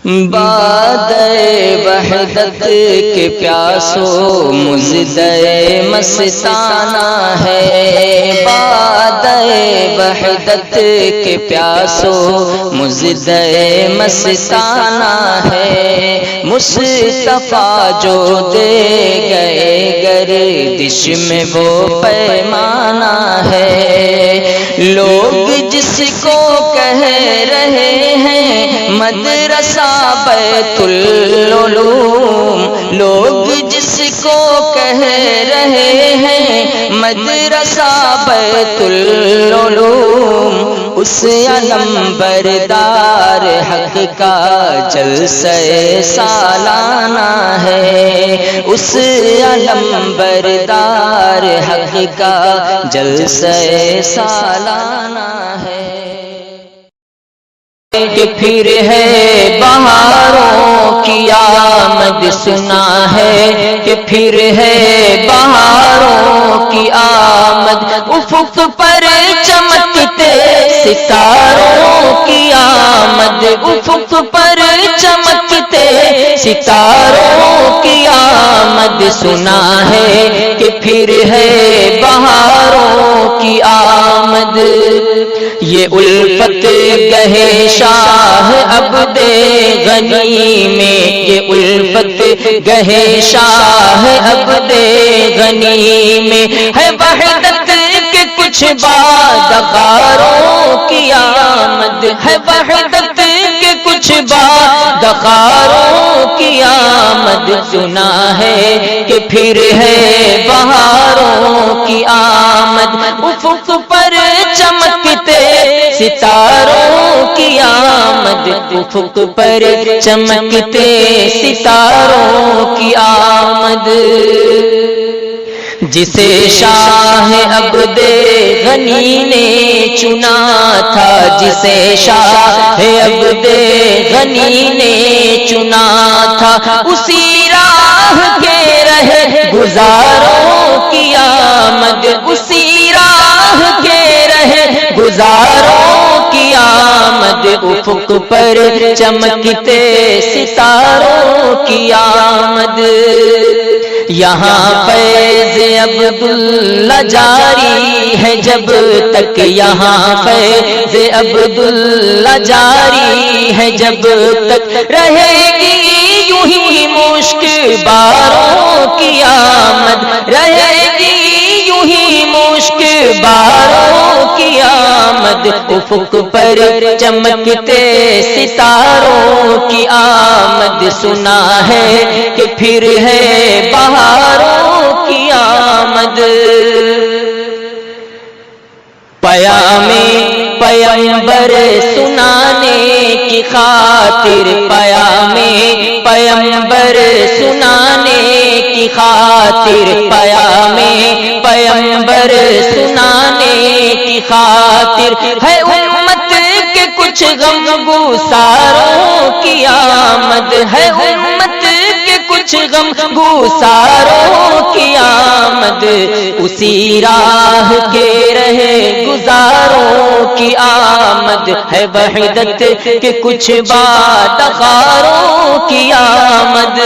بادِ وحدت کے پیاسو مژدہ مستانہ ہے، بادِ وحدت کے پیاسو مژدہ مستانہ ہے، مصطفیٰ جو دے گئے گردش میں وہ پیمانہ ہے۔ لوگ جس کو کہہ رہے ہیں مدرسہ بیت العلوم، لوگ جس کو کہہ رہے ہیں مدرسہ بیت العلوم، اس علم بردار حق کا جلسہ سالانہ ہے، اس علم بردار حق کا جلسہ سالانہ ہے۔ کہ پھر ہے بہاروں کی آمد سنا ہے، کہ پھر ہے بہاروں کی آمد، افق پر چمکتے ستاروں کی آمد، افق پر چمکتے ستاروں کی آمد سنا ہے، کہ پھر ہے بہاروں کی آمد۔ یہ الفت گہے شاہ عبد غنی میں، یہ الفت گہے شاہ عبد غنی میں، ہے وحدت کے کچھ بعد غاروں کی آمد، ہے وحدت کے کچھ بعد غاروں کی آمد سنا ہے، کہ پھر ہے بہاروں کی آمد، افق پر چمکتے ستاروں کی آمد، افق پر چمکتے ستاروں کی آمد۔ جسے شاہ عبد غنی نے چنا تھا، جسے شاہ عبد غنی نے چنا تھا، اسی راہ کے رہ گزاروں کی آمد، اسی راہ کے رہ گزاروں کی آمد، افق پر چمکتے ستاروں کی آمد۔ یہاں فیض عبداللہ جاری ہے جب تک، یہاں فیض عبداللہ جاری ہے جب تک، رہے گی یوں ہی مشک باروں کی آمد، رہے گی یوں ہی مشک باروں کی آمد، افق پر چمکتے ستاروں کی آمد سنا ہے، کہ پھر ہے بہاروں کی آمد۔ پیام پیمبر سنانے کی خاطر، پیام پیمبر سنانے کی خاطر، پیام پیمبر سنانے کی خاطر، ہے امت کے کچھ غم گساروں کی آمد، ہے امت کے کچھ غم گساروں کی آمد، اسی راہ کے رہے گزاروں کی آمد، ہے وحدت کے کچھ بعد غاروں کی آمد۔